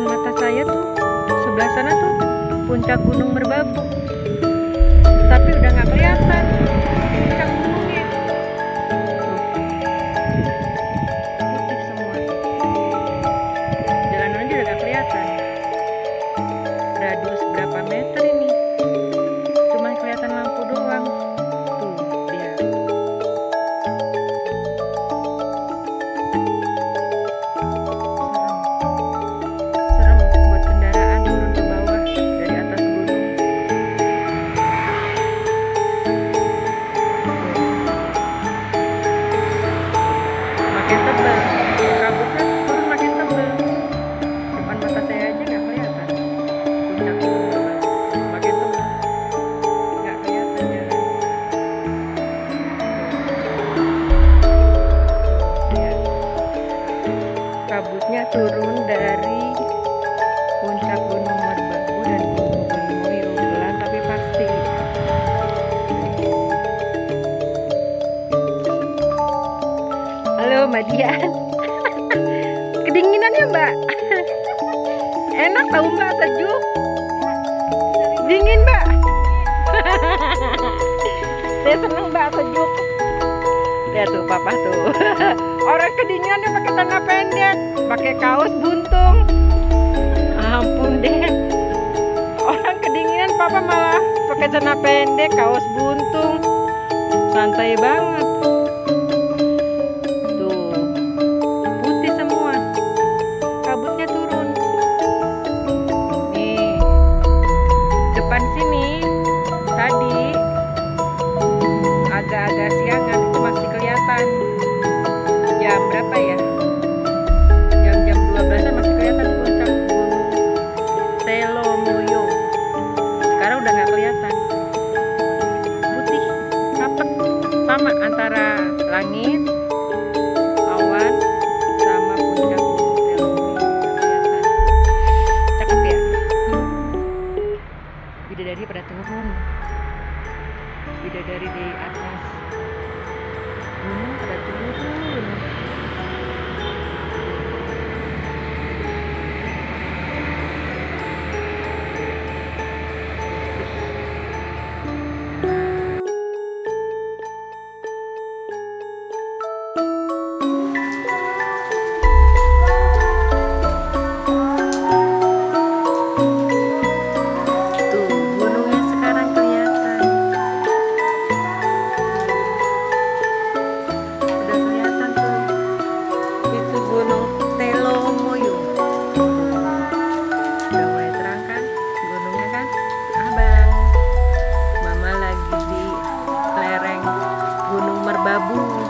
depan mata saya tuh sebelah sana tuh puncak Gunung Merbabu, tapi udah nggak kelihatan puncak gunungnya. Putih semua, jalanan aja udah nggak kelihatan. Radius berapa meter ini, cuma kelihatan lampu doang. Tuh dia. Serem buat kendaraan turun ke bawah dari atas gunung. Makin tebal, kabutnya turun makin tebal. Depan mata saya aja nggak kelihatan puncak gunung Merbabu. Makin tebal, nggak kelihatan jalan. Ya, kabutnya turun dari puncak Gunung Merbabu dan Gunung Limoyo, pelan tapi pasti. Halo Mbak Dian. Kedinginan ya Mbak? Enak tahu Mbak, sejuk. Dingin Mbak. Saya seneng Mbak, sejuk. Lihat tuh papa tuh. Orang kedinginan dia pakai celana pendek, pakai kaos buntung. Ampun deh. Orang kedinginan papa malah pakai celana pendek, kaos buntung. Santai banget. Tuh. Putih semua. Kabutnya turun. Nih. Depan sini tadi agak-agak siangan itu masih kelihatan. Jam berapa ya? Jam 12-an masih kelihatan puncak Gunung Telomoyo. Sekarang udah nggak kelihatan. Putih, rapet, sama antara langit, awan, sama puncak Gunung Telomoyo. Kelihatan. Cakep ya? Bidadari pada turun. Bidadari di atas gunung pada turun. Tuh gunungnya sekarang kelihatan. Udah kelihatan tuh. Itu Gunung Telomoyo. Udah mulai terang kan gunungnya kan? Abang, Mama lagi di lereng Gunung Merbabu.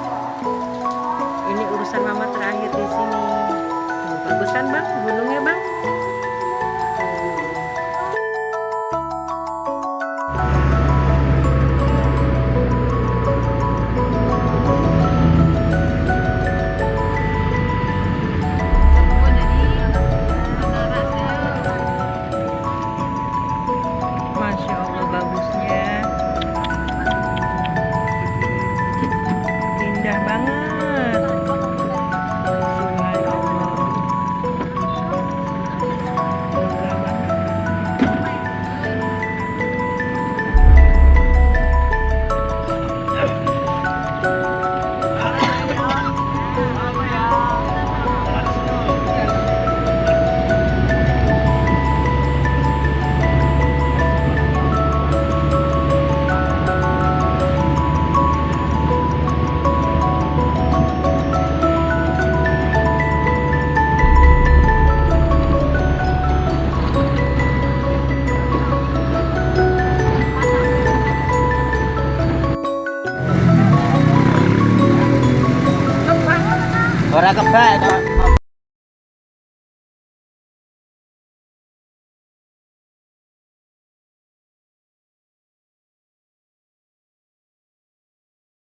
Ini urusan Mama terakhir di sini. Tuh, bagus kan Bang gunungnya Bang? Masya Allah bagusnya. Indah banget. Subhanallah. Indah banget. Ora kebak.